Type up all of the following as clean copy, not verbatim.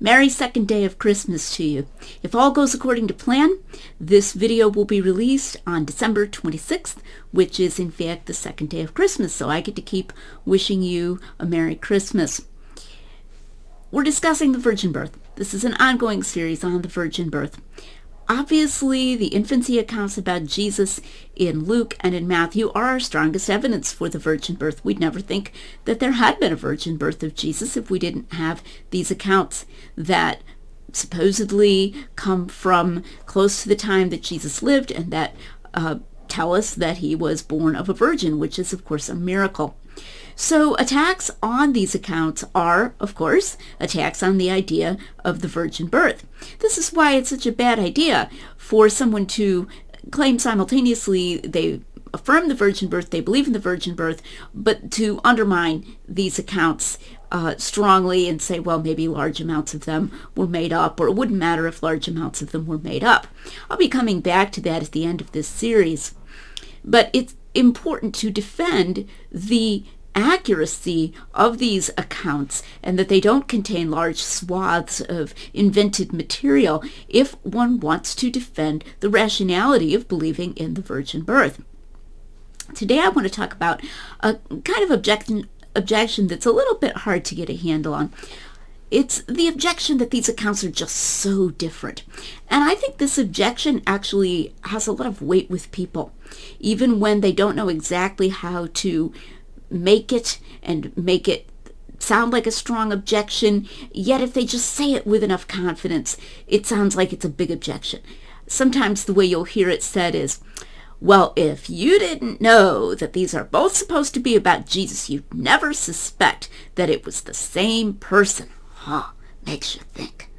Merry second day of Christmas to you. If all goes according to plan, this video will be released on December 26th, which is in fact the second day of Christmas, so I get to keep wishing you a Merry Christmas. We're discussing the virgin birth. This is an ongoing series on the virgin birth. Obviously, the infancy accounts about Jesus in Luke and in Matthew are our strongest evidence for the virgin birth. We'd never think that there had been a virgin birth of Jesus if we didn't have these accounts that supposedly come from close to the time that Jesus lived and that tell us that he was born of a virgin, which is, of course, a miracle. So attacks on these accounts are, of course, attacks on the idea of the virgin birth. This is why it's such a bad idea for someone to claim simultaneously they affirm the virgin birth, they believe in the virgin birth, but to undermine these accounts strongly and say, well, maybe large amounts of them were made up, or it wouldn't matter if large amounts of them were made up. I'll be coming back to that at the end of this series. But it's important to defend the accuracy of these accounts and that they don't contain large swaths of invented material if one wants to defend the rationality of believing in the virgin birth. Today I want to talk about a kind of objection that's a little bit hard to get a handle on. It's the objection that these accounts are just so different. And I think this objection actually has a lot of weight with people, even when they don't know exactly how to make it sound like a strong objection, yet if they just say it with enough confidence, it sounds like it's a big objection. Sometimes the way you'll hear it said is, well, if you didn't know that these are both supposed to be about Jesus, you'd never suspect that it was the same person. Huh, makes you think.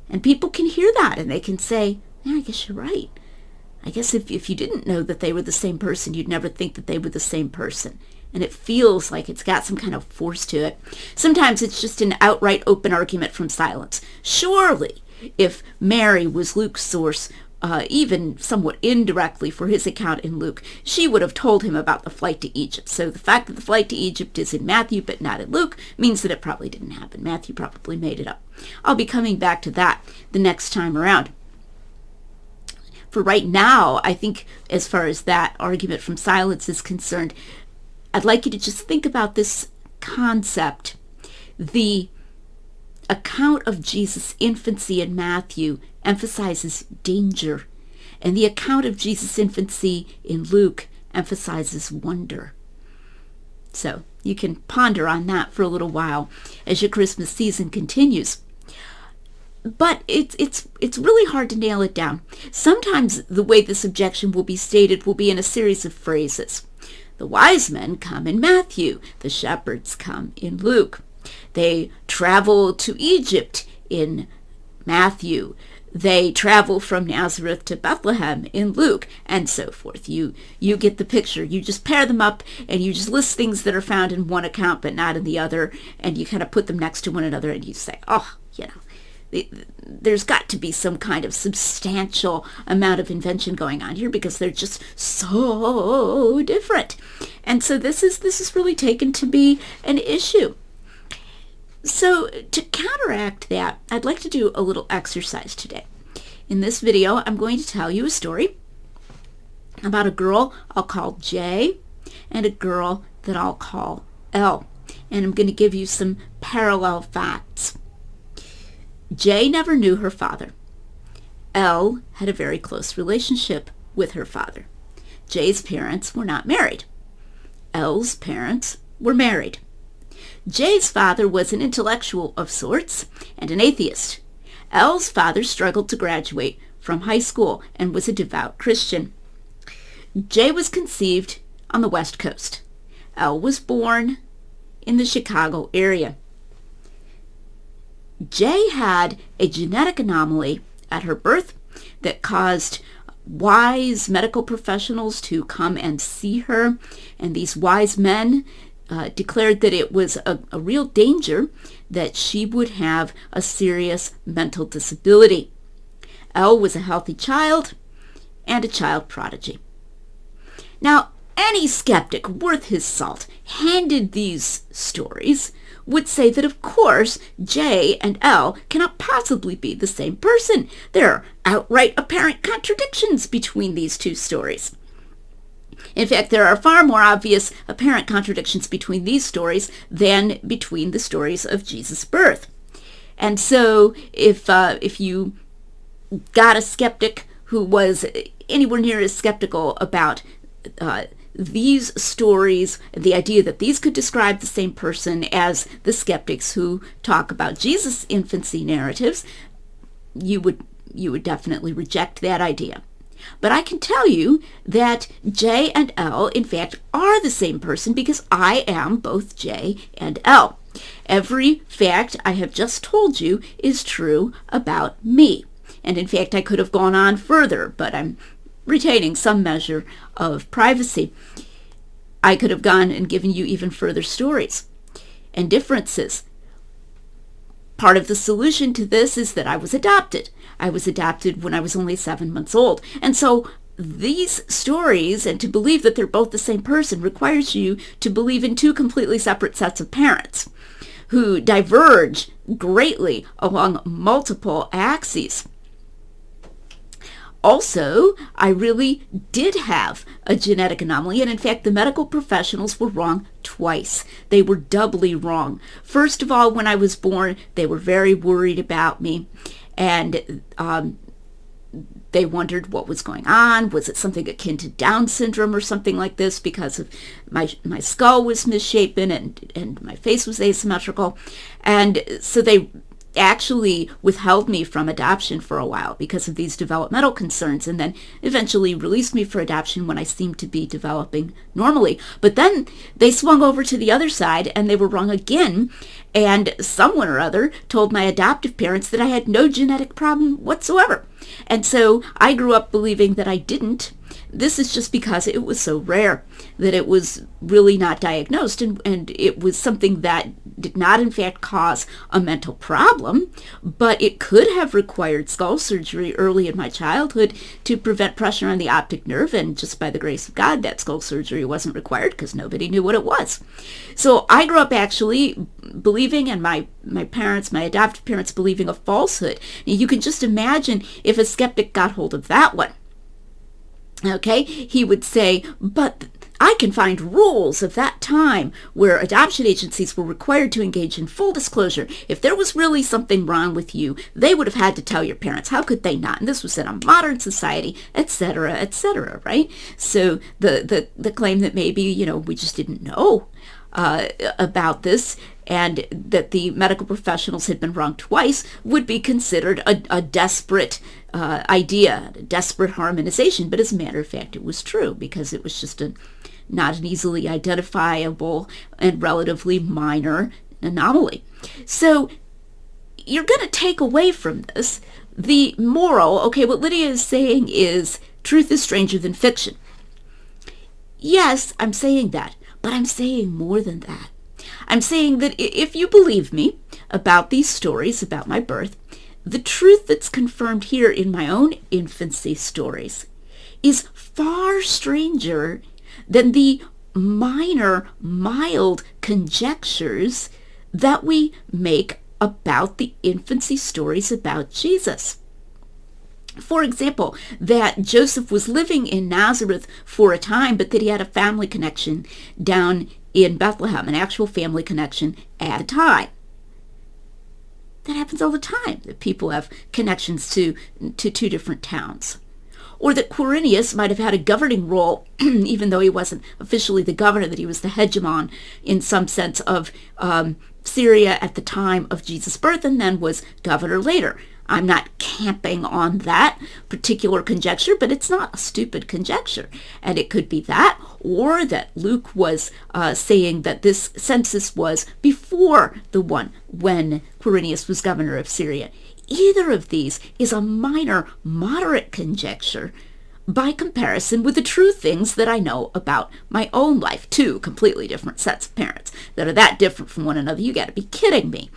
And people can hear that and they can say, yeah, I guess you're right. I guess if you didn't know that they were the same person, you'd never think that they were the same person. And it feels like it's got some kind of force to it. Sometimes it's just an outright open argument from silence. Surely, if Mary was Luke's source, even somewhat indirectly for his account in Luke, she would have told him about the flight to Egypt. So the fact that the flight to Egypt is in Matthew but not in Luke means that it probably didn't happen. Matthew probably made it up. I'll be coming back to that the next time around. For right now, I think as far as that argument from silence is concerned, I'd like you to just think about this concept. The account of Jesus' infancy in Matthew emphasizes danger, and the account of Jesus' infancy in Luke emphasizes wonder. So you can ponder on that for a little while as your Christmas season continues. But it's really hard to nail it down. Sometimes the way this objection will be stated will be in a series of phrases. The wise men come in Matthew. The shepherds come in Luke. They travel to Egypt in Matthew. They travel from Nazareth to Bethlehem in Luke, and so forth. You get the picture. You just pair them up, and you just list things that are found in one account but not in the other, and you kind of put them next to one another, and you say, oh, there's got to be some kind of substantial amount of invention going on here because they're just so different. And so this is really taken to be an issue. So to counteract that, I'd like to do a little exercise today. In this video, I'm going to tell you a story about a girl I'll call J and a girl that I'll call L. And I'm going to give you some parallel facts. J never knew her father. L had a very close relationship with her father. J's parents were not married. L's parents were married. J's father was an intellectual of sorts and an atheist. L's father struggled to graduate from high school and was a devout Christian. J was conceived on the West Coast. L was born in the Chicago area. J had a genetic anomaly at her birth that caused wise medical professionals to come and see her, and these wise men declared that it was a real danger that she would have a serious mental disability. L was a healthy child and a child prodigy. Now, any skeptic worth his salt handed these stories would say that, of course, J and L cannot possibly be the same person. There are outright apparent contradictions between these two stories. In fact, there are far more obvious apparent contradictions between these stories than between the stories of Jesus' birth. And so if you got a skeptic who was anywhere near as skeptical about these stories, the idea that these could describe the same person as the skeptics who talk about Jesus' infancy narratives, you would definitely reject that idea. But I can tell you that J and L, in fact, are the same person because I am both J and L. Every fact I have just told you is true about me. And in fact, I could have gone on further, but I'm retaining some measure of privacy. I could have gone and given you even further stories and differences. Part of the solution to this is that I was adopted. I was adopted when I was only 7 months old. And so these stories, and to believe that they're both the same person, requires you to believe in two completely separate sets of parents who diverge greatly along multiple axes. Also, I really did have a genetic anomaly, and in fact, the medical professionals were wrong twice. They were doubly wrong. First of all, when I was born, they were very worried about me, and they wondered what was going on. Was it something akin to Down syndrome or something like this, because of my skull was misshapen and my face was asymmetrical, and so they actually withheld me from adoption for a while because of these developmental concerns, and then eventually released me for adoption when I seemed to be developing normally. But then they swung over to the other side and they were wrong again, and someone or other told my adoptive parents that I had no genetic problem whatsoever. And so I grew up believing that I didn't. This is just because it was so rare that it was really not diagnosed, and it was something that did not in fact cause a mental problem, but it could have required skull surgery early in my childhood to prevent pressure on the optic nerve, and just by the grace of God, that skull surgery wasn't required because nobody knew what it was. So I grew up actually believing, and my parents, my adoptive parents, believing a falsehood. And you can just imagine if a skeptic got hold of that one. Okay, he would say, but I can find rules of that time where adoption agencies were required to engage in full disclosure. If there was really something wrong with you, they would have had to tell your parents. How could they not? And this was in a modern society, etc., right? So the claim that maybe, we just didn't know about this, and that the medical professionals had been wrong twice, would be considered a desperate idea, a desperate harmonization. But as a matter of fact, it was true, because it was just not an easily identifiable and relatively minor anomaly. So you're going to take away from this the moral. Okay, what Lydia is saying is truth is stranger than fiction. Yes, I'm saying that, but I'm saying more than that. I'm saying that if you believe me about these stories about my birth, the truth that's confirmed here in my own infancy stories is far stranger than the minor, mild conjectures that we make about the infancy stories about Jesus. For example, that Joseph was living in Nazareth for a time, but that he had a family connection down in Bethlehem, an actual family connection at the time. That happens all the time, that people have connections to two different towns. Or that Quirinius might have had a governing role, even though he wasn't officially the governor, that he was the hegemon in some sense of Syria at the time of Jesus' birth, and then was governor later. I'm not camping on that particular conjecture, but it's not a stupid conjecture. And it could be that, or that Luke was saying that this census was before the one when Quirinius was governor of Syria. Either of these is a minor, moderate conjecture by comparison with the true things that I know about my own life. Two completely different sets of parents that are that different from one another. You got to be kidding me.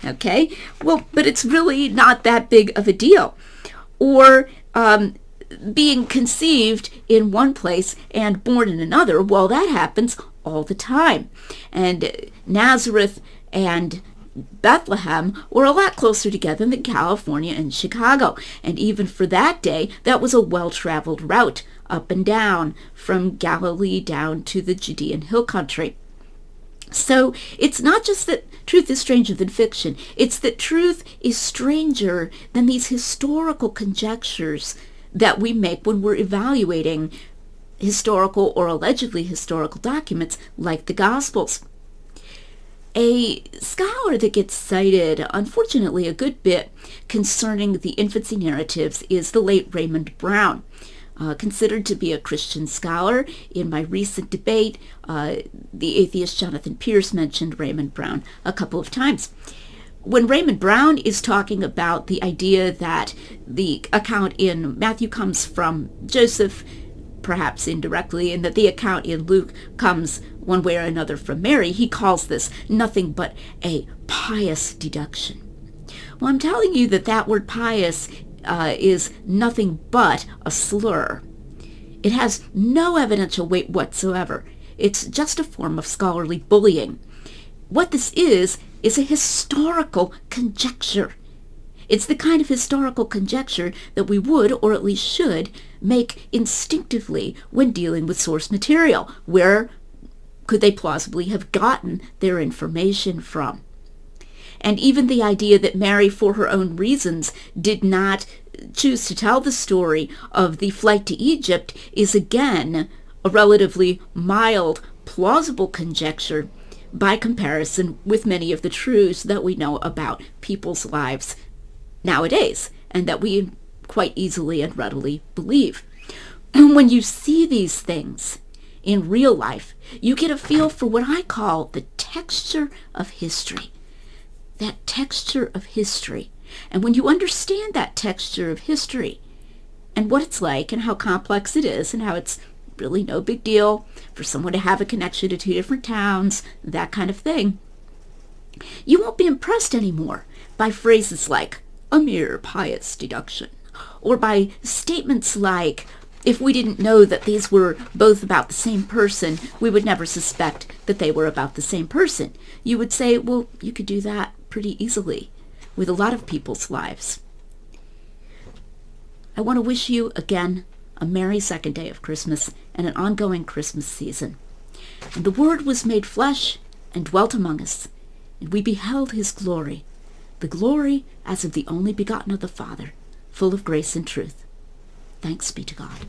Okay, well, but it's really not that big of a deal. Or being conceived in one place and born in another, well, that happens all the time. And Nazareth and Bethlehem were a lot closer together than California and Chicago. And even for that day, that was a well-traveled route up and down from Galilee down to the Judean hill country. So it's not just that truth is stranger than fiction. It's that truth is stranger than these historical conjectures that we make when we're evaluating historical or allegedly historical documents like the Gospels. A scholar that gets cited, unfortunately, a good bit concerning the infancy narratives is the late Raymond Brown. Considered to be a Christian scholar. In my recent debate, the atheist Jonathan Pierce mentioned Raymond Brown a couple of times. When Raymond Brown is talking about the idea that the account in Matthew comes from Joseph, perhaps indirectly, and that the account in Luke comes one way or another from Mary, he calls this nothing but a pious deduction. Well, I'm telling you that word pious is nothing but a slur. It has no evidential weight whatsoever. It's just a form of scholarly bullying. What this is a historical conjecture. It's the kind of historical conjecture that we would, or at least should, make instinctively when dealing with source material. Where could they plausibly have gotten their information from? And even the idea that Mary, for her own reasons, did not choose to tell the story of the flight to Egypt is again a relatively mild, plausible conjecture by comparison with many of the truths that we know about people's lives nowadays, and that we quite easily and readily believe. And when you see these things in real life, you get a feel for what I call the texture of history. That texture of history. And when you understand that texture of history and what it's like and how complex it is and how it's really no big deal for someone to have a connection to two different towns, that kind of thing, you won't be impressed anymore by phrases like a mere pious deduction, or by statements like, if we didn't know that these were both about the same person, we would never suspect that they were about the same person. You would say, well, you could do that pretty easily with a lot of people's lives. I want to wish you, again, a merry second day of Christmas and an ongoing Christmas season. And the Word was made flesh and dwelt among us, and we beheld his glory, the glory as of the only begotten of the Father, full of grace and truth. Thanks be to God.